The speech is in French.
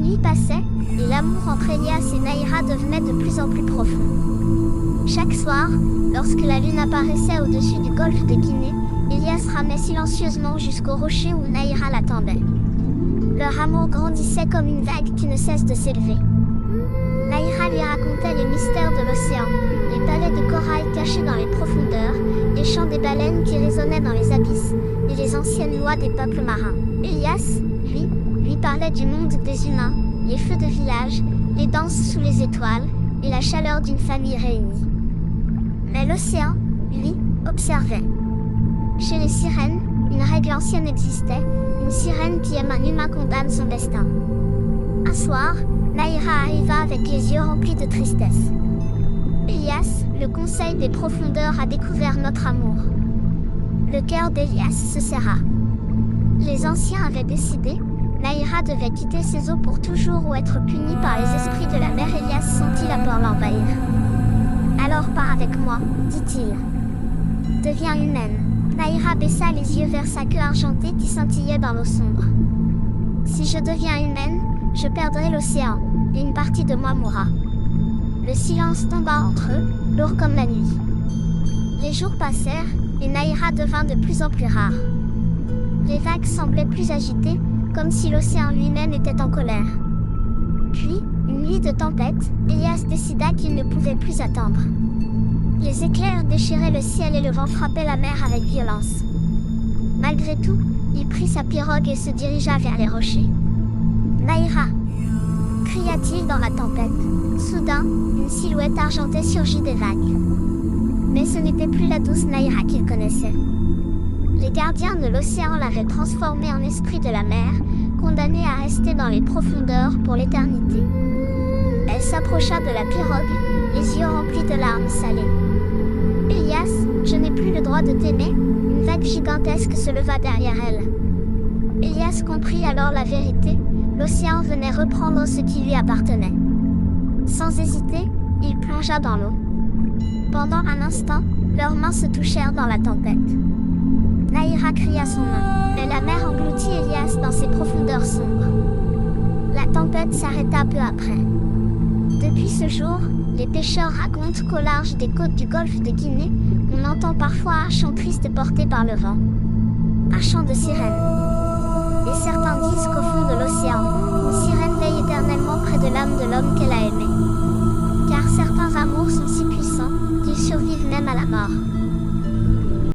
nuits passaient, et l'amour entre Elias et Nahira devenait de plus en plus profond. Chaque soir, lorsque la lune apparaissait au-dessus du golfe de Guinée, Elias ramait silencieusement jusqu'au rocher où Nahira l'attendait. Leur amour grandissait comme une vague qui ne cesse de s'élever. Nahira lui racontait les mystères de l'océan, les palais de corail cachés dans les profondeurs, les chants des baleines qui résonnaient dans les abysses, et les anciennes lois des peuples marins. Elias, lui parlait du monde des humains, les feux de village, les danses sous les étoiles, et la chaleur d'une famille réunie. Mais l'océan, lui, observait. Chez les sirènes, une règle ancienne existait, une sirène qui aime un humain condamne son destin. Un soir, Nahira arriva avec les yeux remplis de tristesse. Elias, le conseil des profondeurs a découvert notre amour. Le cœur d'Elias se serra. Les anciens avaient décidé, Nahira devait quitter ces eaux pour toujours ou être punie par les esprits de la mer. Elias sentit la peur l'envahir. Alors pars avec moi, dit-il. Deviens humaine. Nahira baissa les yeux vers sa queue argentée qui scintillait dans l'eau sombre. Si je deviens humaine, je perdrai l'océan, et une partie de moi mourra. Le silence tomba entre eux, lourd comme la nuit. Les jours passèrent, et Nahira devint de plus en plus rare. Les vagues semblaient plus agitées, comme si l'océan lui-même était en colère. Puis, une nuit de tempête, Elias décida qu'il ne pouvait plus attendre. Les éclairs déchiraient le ciel et le vent frappait la mer avec violence. Malgré tout, il prit sa pirogue et se dirigea vers les rochers. « Nahira !» cria-t-il dans la tempête. Soudain, une silhouette argentée surgit des vagues. Mais ce n'était plus la douce Nahira qu'il connaissait. Les gardiens de l'océan l'avaient transformée en esprit de la mer, condamnée à rester dans les profondeurs pour l'éternité. Elle s'approcha de la pirogue, les yeux remplis de larmes salées. « Elias, je n'ai plus le droit de t'aimer !» Une vague gigantesque se leva derrière elle. Elias comprit alors la vérité, l'océan venait reprendre ce qui lui appartenait. Sans hésiter, il plongea dans l'eau. Pendant un instant, leurs mains se touchèrent dans la tempête. Nahira cria son nom, mais la mer engloutit Elias dans ses profondeurs sombres. La tempête s'arrêta peu après. Depuis ce jour, les pêcheurs racontent qu'au large des côtes du golfe de Guinée, on entend parfois un chant triste porté par le vent. Un chant de sirène. Et certains disent qu'au fond de l'océan, une sirène veille éternellement près de l'âme de l'homme qu'elle a aimé. Car certains amours sont si puissants, qu'ils survivent même à la mort.